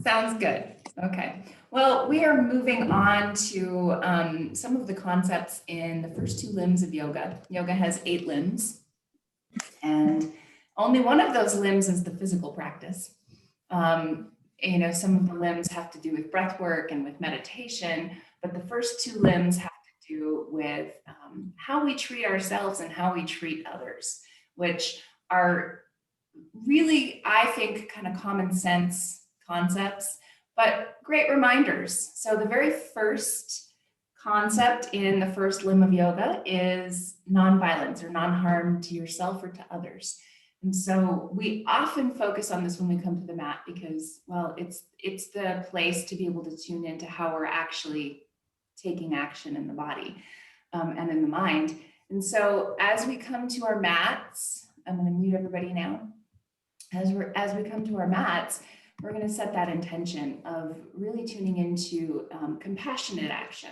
Sounds good. Okay. Well, we are moving on to some of the concepts in the first 2 limbs of yoga. Yoga has 8 limbs, and only one of those limbs is the physical practice. Some of the limbs have to do with breath work and with meditation, but the first 2 limbs have to do with how we treat ourselves and how we treat others, which are really, I think, kind of common sense concepts, but great reminders. So the very first concept in the first limb of yoga is nonviolence, or non-harm to yourself or to others. And so we often focus on this when we come to the mat because, well, it's the place to be able to tune into how we're actually taking action in the body and in the mind. And so as we come to our mats, I'm going to mute everybody now. As we come to our mats, we're going to set that intention of really tuning into compassionate action.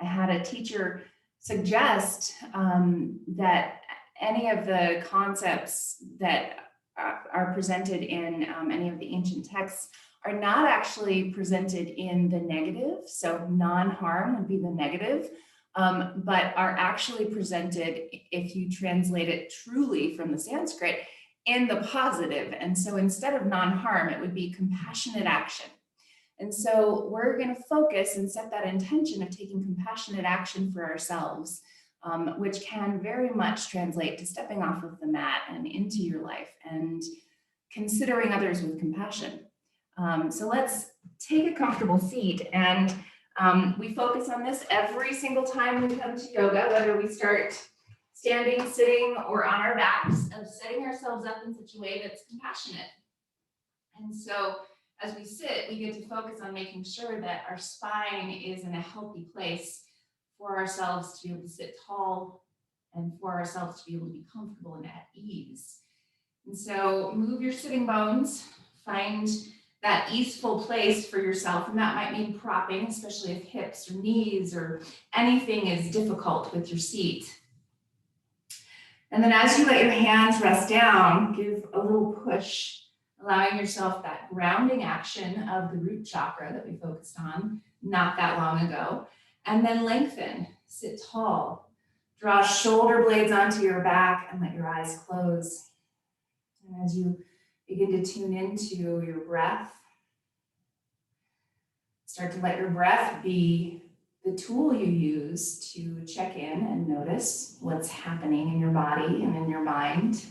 I had a teacher suggest that any of the concepts that are presented in any of the ancient texts are not actually presented in the negative. So non-harm would be the negative, but are actually presented, if you translate it truly from the Sanskrit, in the positive. And so instead of non-harm, it would be compassionate action. And so we're going to focus and set that intention of taking compassionate action for ourselves, which can very much translate to stepping off of the mat and into your life and considering others with compassion. So let's take a comfortable seat, and we focus on this every single time we come to yoga, whether we start standing, sitting, or on our backs, of setting ourselves up in such a way that's compassionate. And so as we sit, we get to focus on making sure that our spine is in a healthy place for ourselves to be able to sit tall and for ourselves to be able to be comfortable and at ease. And so move your sitting bones, find that easeful place for yourself. And that might mean propping, especially if hips or knees or anything is difficult with your seat. And then as you let your hands rest down, give a little push, allowing yourself that grounding action of the root chakra that we focused on not that long ago. And then lengthen, sit tall, draw shoulder blades onto your back and let your eyes close. And as you begin to tune into your breath, start to let your breath be the tool you use to check in and notice what's happening in your body and in your mind.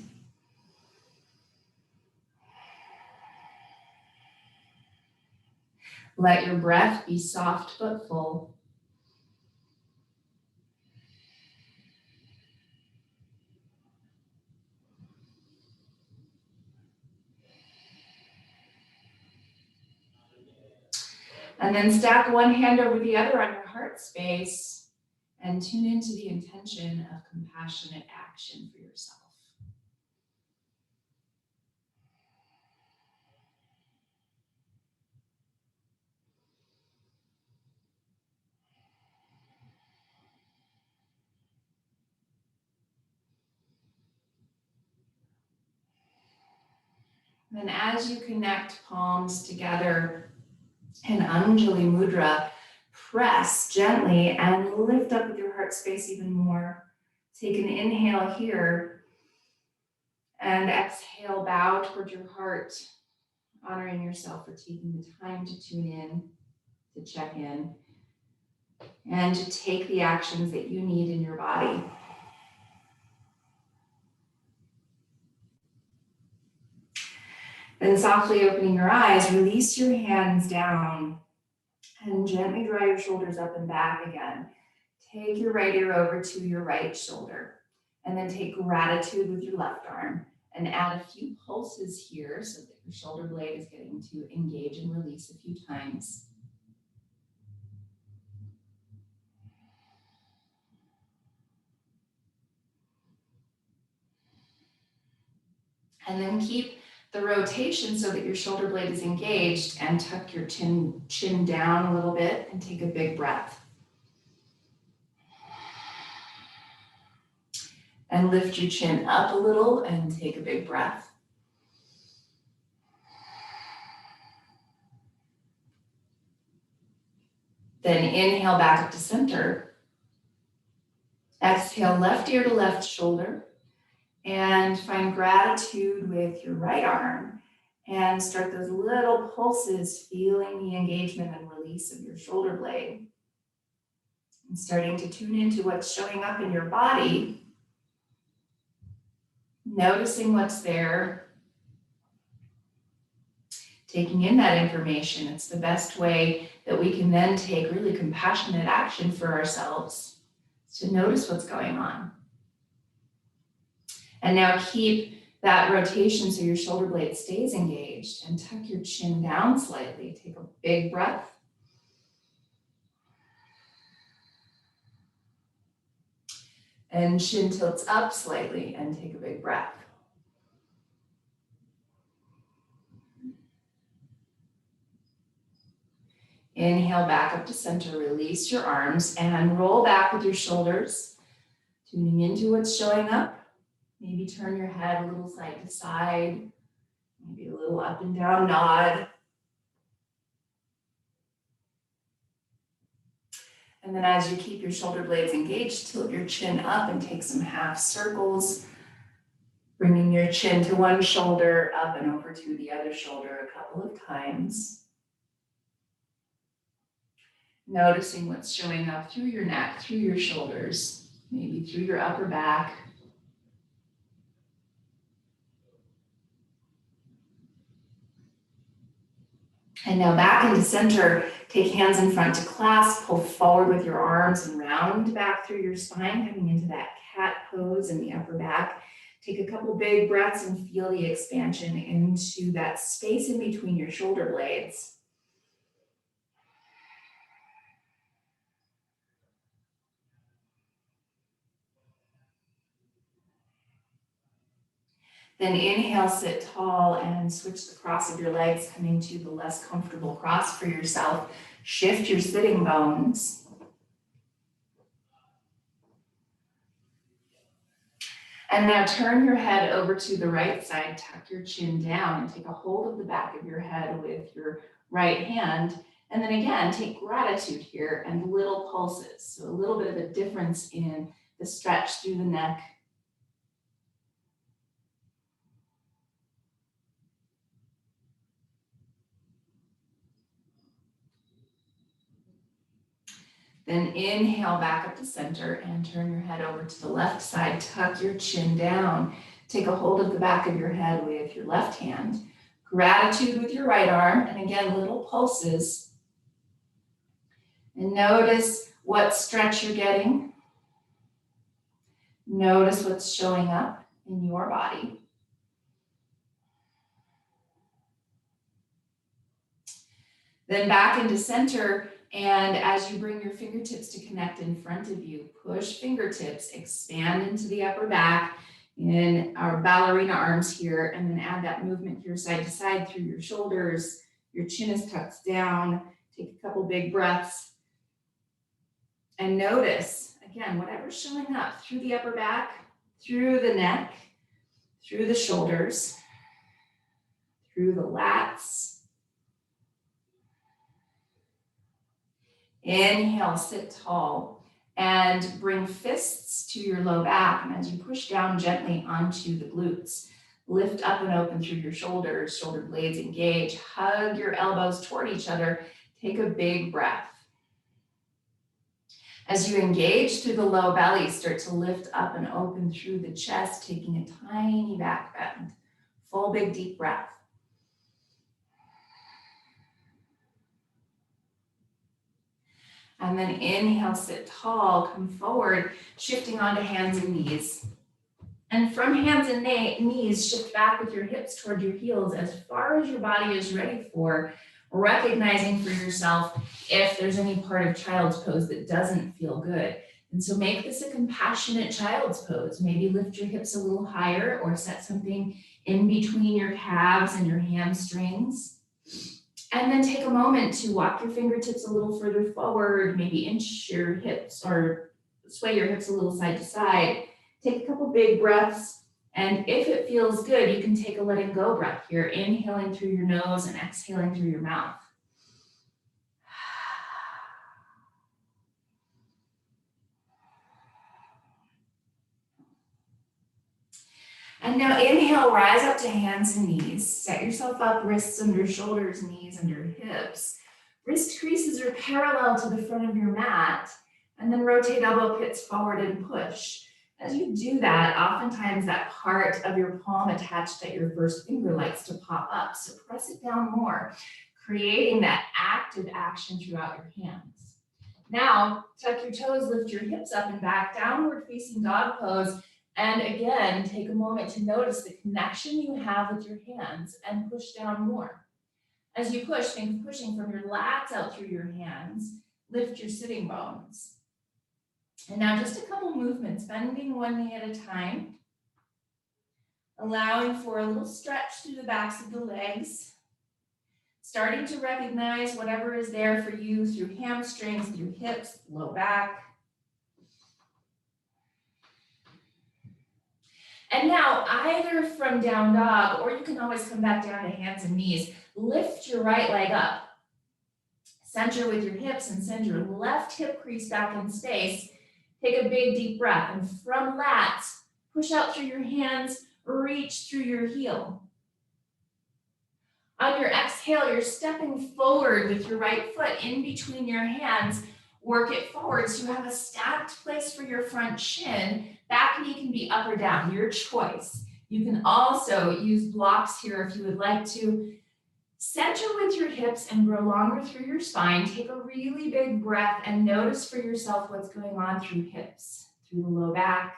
Let your breath be soft but full. And then stack one hand over the other on your heart space and tune into the intention of compassionate action for yourself. And then as you connect palms together in Anjali Mudra, press gently and lift up with your heart space even more. Take an inhale here and exhale, bow toward your heart, honoring yourself for taking the time to tune in, to check in, and to take the actions that you need in your body. Then softly opening your eyes, release your hands down and gently draw your shoulders up and back again. Take your right ear over to your right shoulder, and then take gratitude with your left arm and add a few pulses here so that your shoulder blade is getting to engage and release a few times. And then keep the rotation so that your shoulder blade is engaged, and tuck your chin down a little bit and take a big breath. And lift your chin up a little and take a big breath. Then inhale back up to center. Exhale, left ear to left shoulder. And find gratitude with your right arm. And start those little pulses, feeling the engagement and release of your shoulder blade. And starting to tune into what's showing up in your body. Noticing what's there. Taking in that information. It's the best way that we can then take really compassionate action for ourselves, to notice what's going on. And now keep that rotation so your shoulder blade stays engaged, and tuck your chin down slightly. Take a big breath. And chin tilts up slightly, and take a big breath. Inhale back up to center, release your arms and roll back with your shoulders, tuning into what's showing up. Maybe turn your head a little side to side, maybe a little up and down nod. And then as you keep your shoulder blades engaged, tilt your chin up and take some half circles, bringing your chin to one shoulder, up and over to the other shoulder a couple of times. Noticing what's showing up through your neck, through your shoulders, maybe through your upper back. And now back into center. Take hands in front to clasp, pull forward with your arms and round back through your spine, coming into that cat pose in the upper back. Take a couple big breaths and feel the expansion into that space in between your shoulder blades. Then inhale, sit tall and switch the cross of your legs, coming to the less comfortable cross for yourself. Shift your sitting bones. And now turn your head over to the right side, tuck your chin down and take a hold of the back of your head with your right hand. And then again, take gratitude here and little pulses. So a little bit of a difference in the stretch through the neck. Then inhale back up to center and turn your head over to the left side. Tuck your chin down. Take a hold of the back of your head with your left hand. Gratitude with your right arm. And again, little pulses. And notice what stretch you're getting. Notice what's showing up in your body. Then back into center. And as you bring your fingertips to connect in front of you, push fingertips, expand into the upper back in our ballerina arms here, and then add that movement here side to side through your shoulders. Your chin is tucked down. Take a couple big breaths. And notice, again, whatever's showing up through the upper back, through the neck, through the shoulders, through the lats. Inhale, sit tall and bring fists to your low back. And as you push down gently onto the glutes, lift up and open through your shoulders, shoulder blades engage, hug your elbows toward each other. Take a big breath. As you engage through the low belly, start to lift up and open through the chest, taking a tiny back bend. Full big deep breath. And then inhale, sit tall, come forward, shifting onto hands and knees. And from hands and knees, shift back with your hips toward your heels as far as your body is ready for, recognizing for yourself if there's any part of child's pose that doesn't feel good. And so make this a compassionate child's pose. Maybe lift your hips a little higher or set something in between your calves and your hamstrings. And then take a moment to walk your fingertips a little further forward, maybe inch your hips or sway your hips a little side to side. Take a couple big breaths. And if it feels good, you can take a letting go breath here, inhaling through your nose and exhaling through your mouth. And now inhale, rise up to hands and knees. Set yourself up, wrists under shoulders, knees under hips. Wrist creases are parallel to the front of your mat. And then rotate elbow pits forward and push. As you do that, oftentimes that part of your palm attached at your first finger likes to pop up. So press it down more, creating that active action throughout your hands. Now, tuck your toes, lift your hips up and back, downward facing dog pose. And again, take a moment to notice the connection you have with your hands and push down more. As you push, think of pushing from your lats out through your hands. Lift your sitting bones. And now just a couple movements, bending one knee at a time, allowing for a little stretch through the backs of the legs, starting to recognize whatever is there for you through hamstrings, through hips, low back. And now either from down dog, or you can always come back down to hands and knees, lift your right leg up. Center with your hips and send your left hip crease back in space. Take a big deep breath, and from lats, push out through your hands, reach through your heel. On your exhale, you're stepping forward with your right foot in between your hands. Work it forward so you have a stacked place for your front shin. Back knee can be up or down, your choice. You can also use blocks here if you would like to. Center with your hips and grow longer through your spine. Take a really big breath and notice for yourself what's going on through hips, through the low back.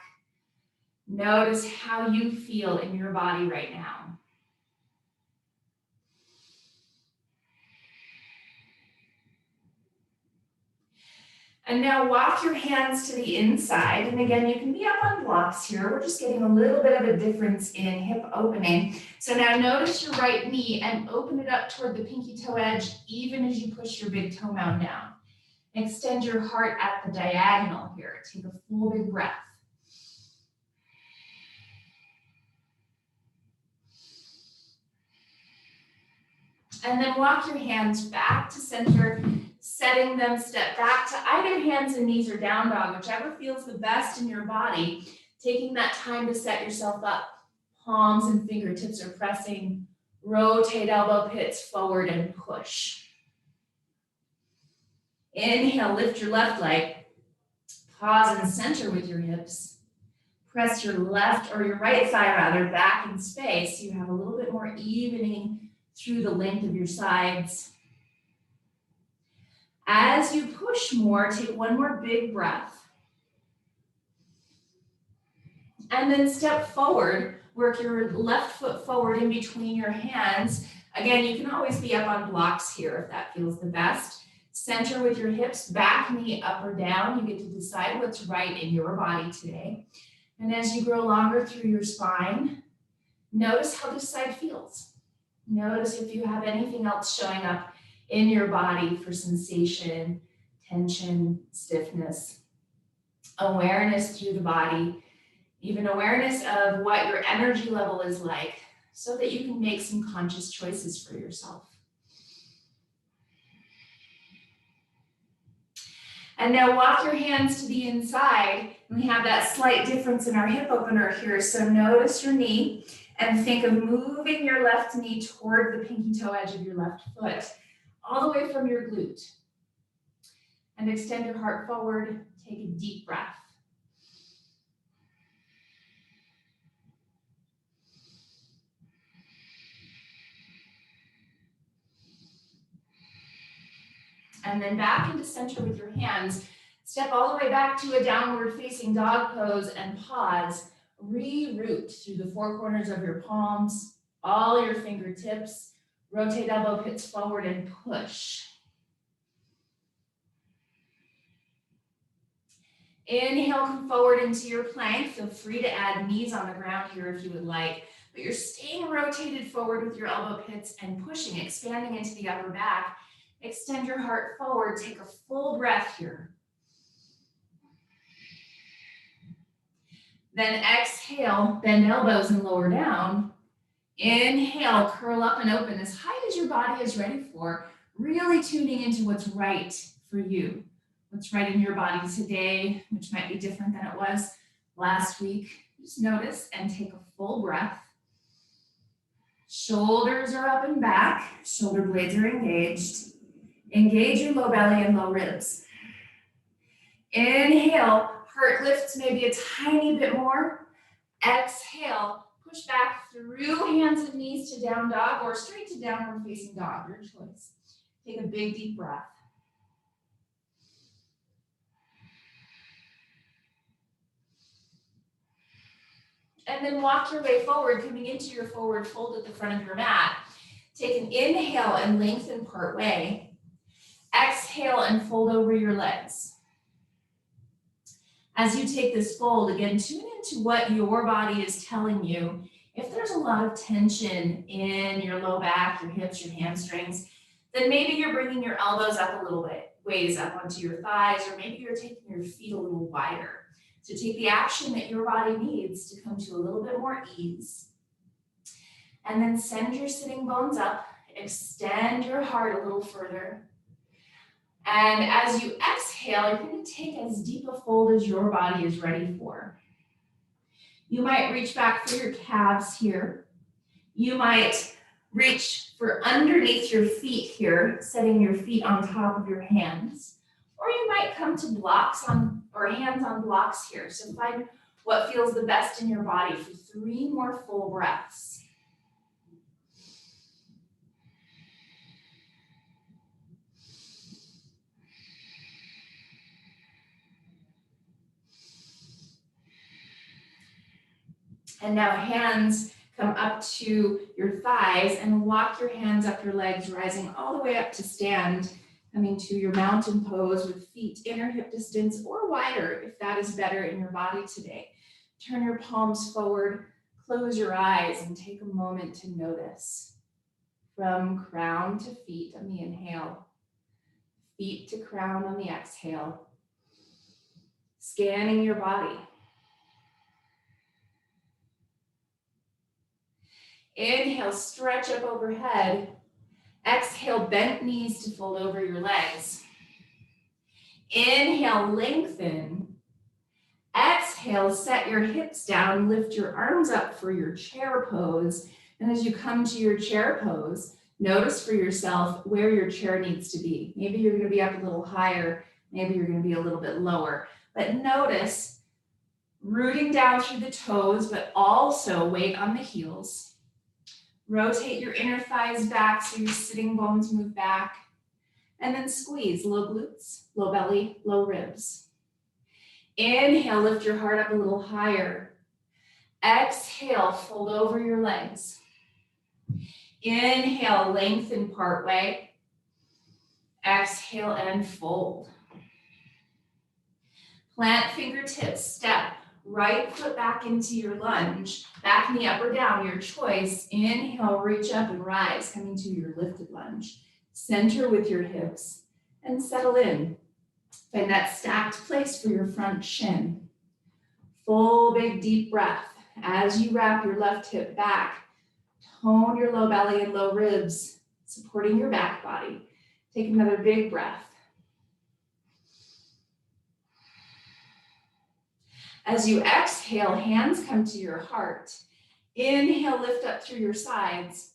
Notice how you feel in your body right now. And now walk your hands to the inside. And again, you can be up on blocks here. We're just getting a little bit of a difference in hip opening. So now notice your right knee and open it up toward the pinky toe edge, even as you push your big toe mound down. Extend your heart at the diagonal here. Take a full big breath. And then walk your hands back to center, setting them step back to either hands and knees or down dog, whichever feels the best in your body. Taking that time to set yourself up. Palms and fingertips are pressing. Rotate elbow pits forward and push. Inhale, lift your left leg. Pause and center with your hips. Press your left or your right thigh rather back in space. You have a little bit more evening through the length of your sides. As you push more, take one more big breath. And then step forward, work your left foot forward in between your hands. Again, you can always be up on blocks here if that feels the best. Center with your hips, back knee up or down. You get to decide what's right in your body today. And as you grow longer through your spine, notice how this side feels. Notice if you have anything else showing up in your body for sensation, tension, stiffness, awareness through the body, even awareness of what your energy level is like so that you can make some conscious choices for yourself. And now walk your hands to the inside. We have that slight difference in our hip opener here. So notice your knee and think of moving your left knee toward the pinky toe edge of your left foot, all the way from your glute. And extend your heart forward. Take a deep breath. And then back into center with your hands. Step all the way back to a downward facing dog pose and pause. Re-root through the four corners of your palms, all your fingertips. Rotate elbow pits forward and push. Inhale, come forward into your plank. Feel free to add knees on the ground here if you would like, but you're staying rotated forward with your elbow pits and pushing, expanding into the upper back. Extend your heart forward. Take a full breath here. Then exhale, bend elbows and lower down. Inhale, curl up and open as high as your body is ready for. Really tuning into what's right for you. What's right in your body today, which might be different than it was last week. Just notice and take a full breath. Shoulders are up and back. Shoulder blades are engaged. Engage your low belly and low ribs. Inhale, heart lifts maybe a tiny bit more. Exhale, push back through hands and knees to down dog or straight to downward facing dog, your choice. Take a big deep breath. And then walk your way forward, coming into your forward fold at the front of your mat. Take an inhale and lengthen part way. Exhale and fold over your legs. As you take this fold, again, tune into what your body is telling you. If there's a lot of tension in your low back, your hips, your hamstrings, then maybe you're bringing your elbows up a little bit, ways up onto your thighs, or maybe you're taking your feet a little wider. So take the action that your body needs to come to a little bit more ease. And then send your sitting bones up, extend your heart a little further. And as you exhale, you're going to take as deep a fold as your body is ready for. You might reach back for your calves here. You might reach for underneath your feet here, setting your feet on top of your hands. Or you might come to blocks on, or hands on blocks here. So find what feels the best in your body for 3 more full breaths. And now hands come up to your thighs and walk your hands up your legs, rising all the way up to stand, coming to your mountain pose with feet inner hip distance or wider if that is better in your body today. Turn your palms forward, close your eyes and take a moment to notice. From crown to feet on the inhale, feet to crown on the exhale. Scanning your body. Inhale, stretch up overhead. Exhale, bent knees to fold over your legs. Inhale, lengthen. Exhale, set your hips down, lift your arms up for your chair pose. And as you come to your chair pose, notice for yourself where your chair needs to be. Maybe you're going to be up a little higher, maybe you're going to be a little bit lower. But notice rooting down through the toes, but also weight on the heels. Rotate your inner thighs back so your sitting bones move back. And then squeeze, low glutes, low belly, low ribs. Inhale, lift your heart up a little higher. Exhale, fold over your legs. Inhale, lengthen part way. Exhale and fold. Plant fingertips, step. Right foot back into your lunge, back knee up or down, your choice. Inhale, reach up and rise, coming to your lifted lunge. Center with your hips and settle in. Find that stacked place for your front shin. Full big deep breath. As you wrap your left hip back, tone your low belly and low ribs, supporting your back body. Take another big breath. As you exhale, hands come to your heart. Inhale, lift up through your sides.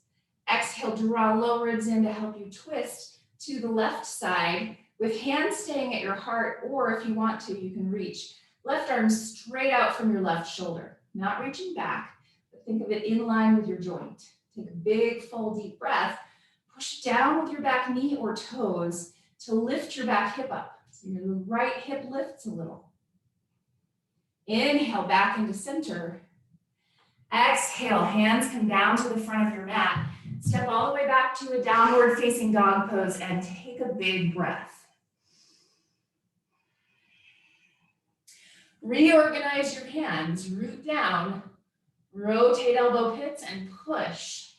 Exhale, draw low ribs in to help you twist to the left side with hands staying at your heart, or if you want to, you can reach left arm straight out from your left shoulder. Not reaching back, but think of it in line with your joint. Take a big, full, deep breath. Push down with your back knee or toes to lift your back hip up. So your right hip lifts a little. Inhale, back into center. Exhale, hands come down to the front of your mat. Step all the way back to a downward facing dog pose and take a big breath. Reorganize your hands, root down, rotate elbow pits and push.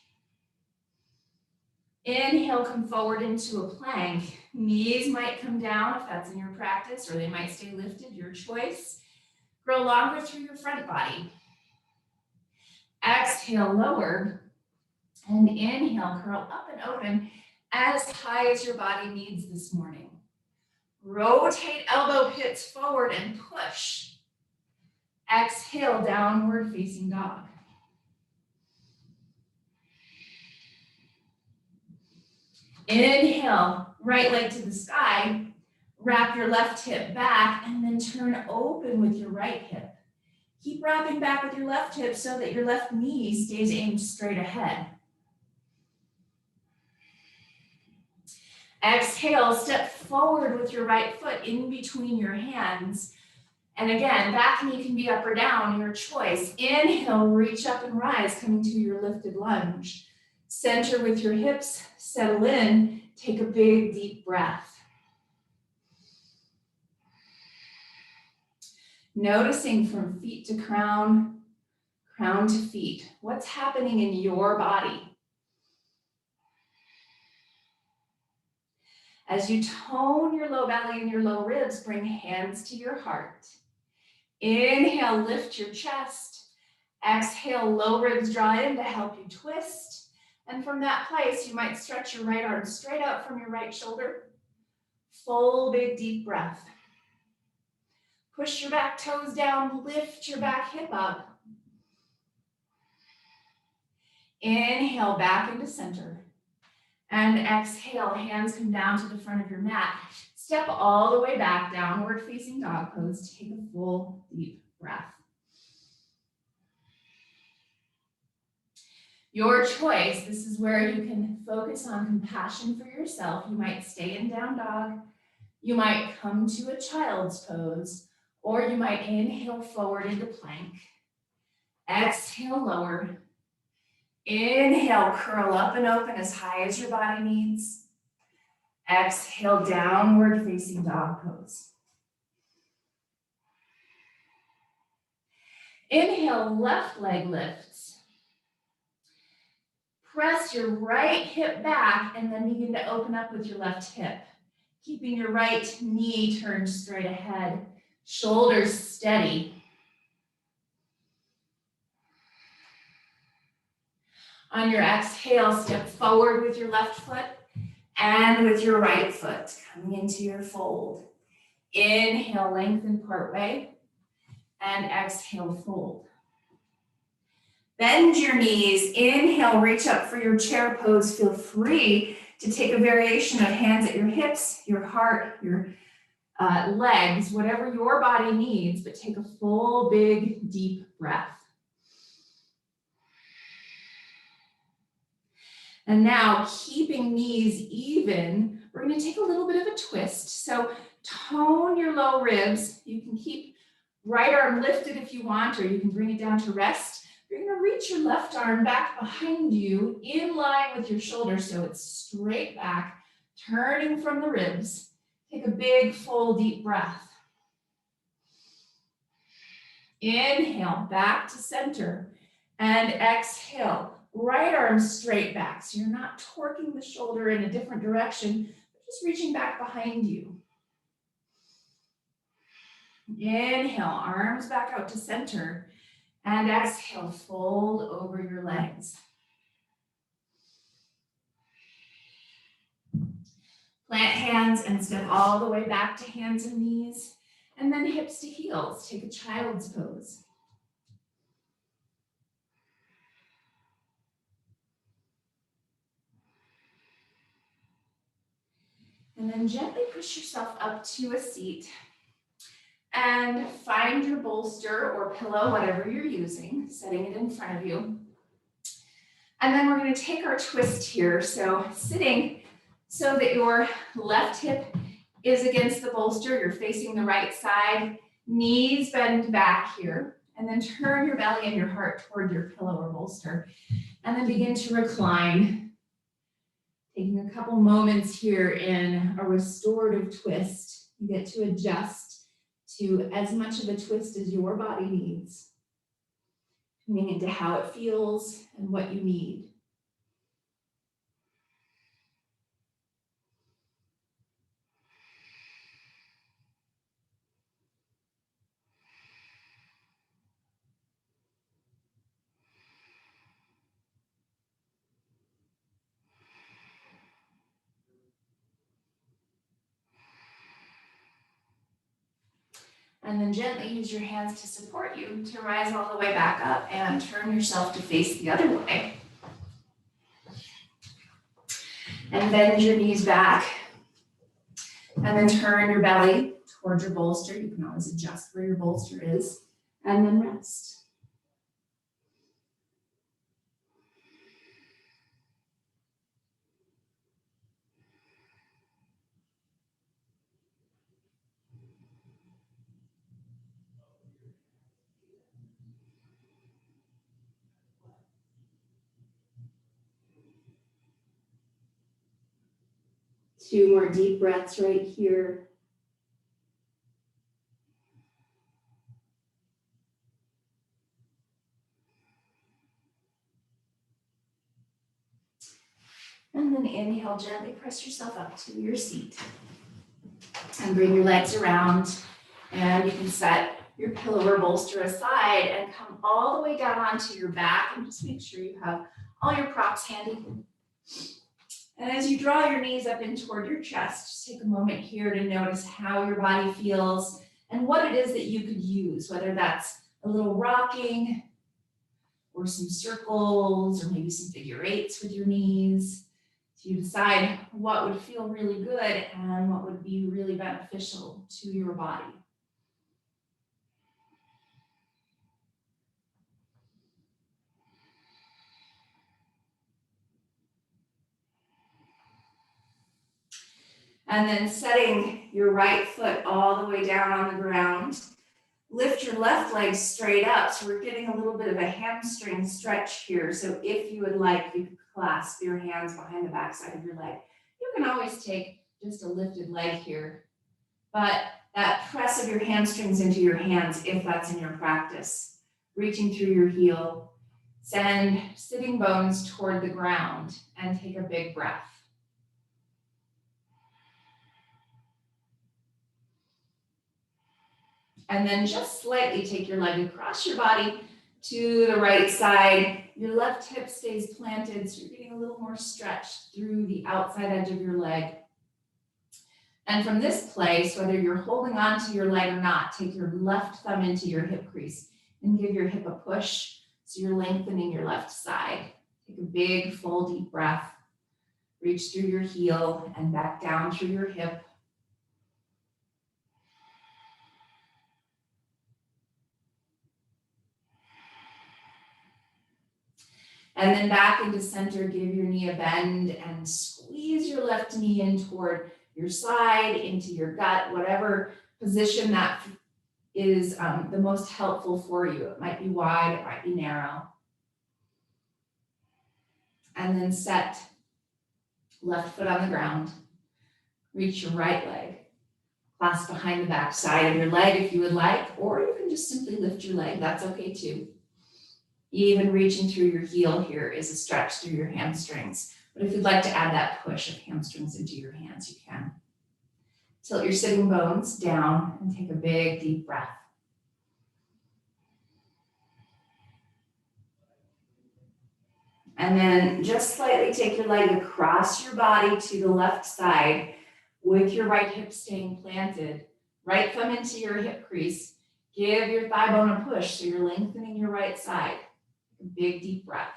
Inhale, come forward into a plank. Knees might come down if that's in your practice, or they might stay lifted, your choice. Grow longer through your front body. Exhale, lower, and inhale, curl up and open as high as your body needs this morning. Rotate elbow pits forward and push. Exhale, downward facing dog. Inhale, right leg to the sky. Wrap your left hip back and then turn open with your right hip. Keep wrapping back with your left hip so that your left knee stays aimed straight ahead. Exhale, step forward with your right foot in between your hands. And again, back knee can be up or down, your choice. Inhale, reach up and rise, coming to your lifted lunge. Center with your hips, settle in, take a big deep breath. Noticing from feet to crown, crown to feet, what's happening in your body. As you tone your low belly and your low ribs, bring hands to your heart. Inhale, lift your chest. Exhale, low ribs draw in to help you twist. And from that place, you might stretch your right arm straight out from your right shoulder. Full big deep breath. Push your back toes down, lift your back hip up. Inhale, back into center. And exhale, hands come down to the front of your mat. Step all the way back, downward facing dog pose. Take a full deep breath. Your choice, this is where you can focus on compassion for yourself. You might stay in down dog. You might come to a child's pose, or you might inhale forward into plank. Exhale, lower. Inhale, curl up and open as high as your body needs. Exhale, downward facing dog pose. Inhale, left leg lifts. Press your right hip back and then begin to open up with your left hip. Keeping your right knee turned straight ahead. Shoulders steady. On your exhale, step forward with your left foot and with your right foot, coming into your fold. Inhale, lengthen part way, and exhale, fold. Bend your knees. Inhale, reach up for your chair pose. Feel free to take a variation of hands at your hips, your heart, your legs, whatever your body needs, but take a full, big, deep breath. And now, keeping knees even, we're going to take a little bit of a twist. So tone your low ribs. You can keep right arm lifted if you want, or you can bring it down to rest. You're going to reach your left arm back behind you in line with your shoulder so it's straight back, turning from the ribs. Take a big, full, deep breath. Inhale, back to center, and exhale. Right arm straight back, so you're not torquing the shoulder in a different direction, but just reaching back behind you. Inhale, arms back out to center, and exhale, fold over your legs. Plant hands and step all the way back to hands and knees, and then hips to heels. Take a child's pose. And then gently push yourself up to a seat and find your bolster or pillow, whatever you're using, setting it in front of you. And then we're going to take our twist here. So sitting so that your left hip is against the bolster, you're facing the right side, knees bend back here, and then turn your belly and your heart toward your pillow or bolster, and then begin to recline. Taking a couple moments here in a restorative twist, you get to adjust to as much of a twist as your body needs, tuning into how it feels and what you need. And then gently use your hands to support you to rise all the way back up and turn yourself to face the other way. And bend your knees back. And then turn your belly towards your bolster. You can always adjust where your bolster is. And then rest. 2 more deep breaths right here. And then inhale, gently press yourself up to your seat. And bring your legs around. And you can set your pillow or bolster aside and come all the way down onto your back. And just make sure you have all your props handy. And as you draw your knees up in toward your chest, just take a moment here to notice how your body feels and what it is that you could use, whether that's a little rocking or some circles or maybe some figure eights with your knees. So you decide what would feel really good and what would be really beneficial to your body. And then setting your right foot all the way down on the ground. Lift your left leg straight up. So we're getting a little bit of a hamstring stretch here. So if you would like, you could clasp your hands behind the backside of your leg. You can always take just a lifted leg here. But that press of your hamstrings into your hands, if that's in your practice. Reaching through your heel. Send sitting bones toward the ground and take a big breath. And then just slightly take your leg across your body to the right side. Your left hip stays planted, so you're getting a little more stretch through the outside edge of your leg. And from this place, whether you're holding on to your leg or not, take your left thumb into your hip crease and give your hip a push, so you're lengthening your left side. Take a big, full, deep breath. Reach through your heel and back down through your hip. And then back into center, give your knee a bend and squeeze your left knee in toward your side, into your gut, whatever position that is the most helpful for you. It might be wide, it might be narrow. And then set left foot on the ground. Reach your right leg. Clasp behind the back side of your leg if you would like, or you can just simply lift your leg. That's okay too. Even reaching through your heel here is a stretch through your hamstrings. But if you'd like to add that push of hamstrings into your hands, you can. Tilt your sitting bones down and take a big, deep breath. And then just slightly take your leg across your body to the left side with your right hip staying planted. Right thumb into your hip crease. Give your thigh bone a push so you're lengthening your right side. A big, deep breath.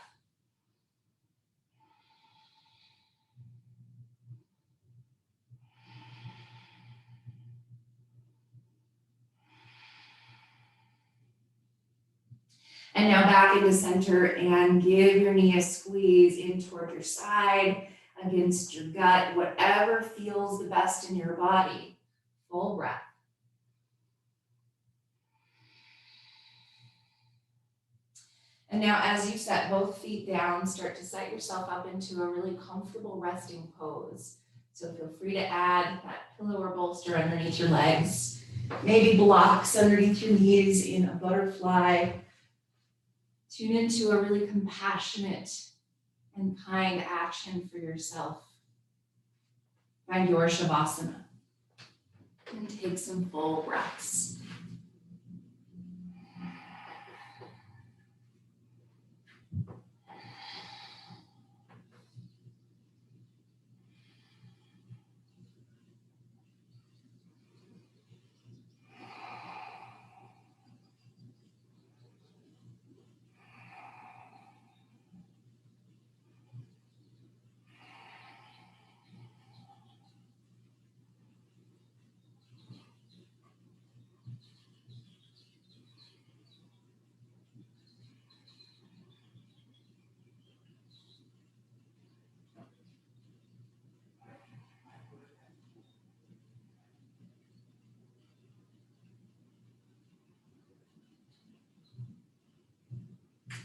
And now back into center and give your knee a squeeze in toward your side, against your gut, whatever feels the best in your body. Full breath. And now as you set both feet down, start to set yourself up into a really comfortable resting pose. So feel free to add that pillow or bolster underneath your legs, maybe blocks underneath your knees in a butterfly. Tune into a really compassionate and kind action for yourself. Find your Shavasana and take some full breaths.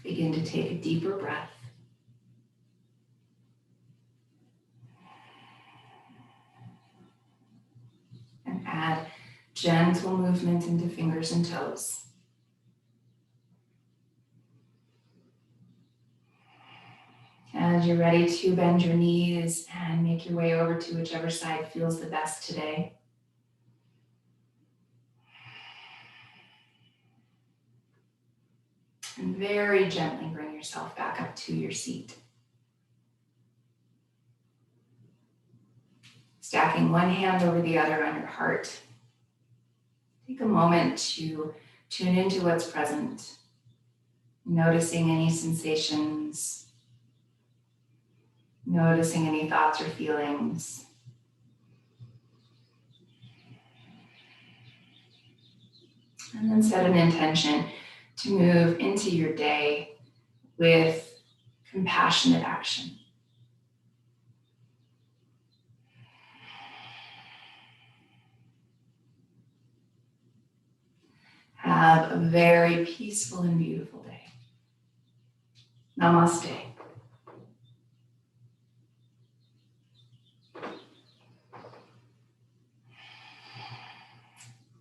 Begin to take a deeper breath. And add gentle movement into fingers and toes. As you're ready to bend your knees and make your way over to whichever side feels the best today. And very gently bring yourself back up to your seat. Stacking one hand over the other on your heart. Take a moment to tune into what's present, noticing any sensations, noticing any thoughts or feelings. And then set an intention to move into your day with compassionate action. Have a very peaceful and beautiful day. Namaste.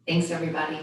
Thanks, everybody.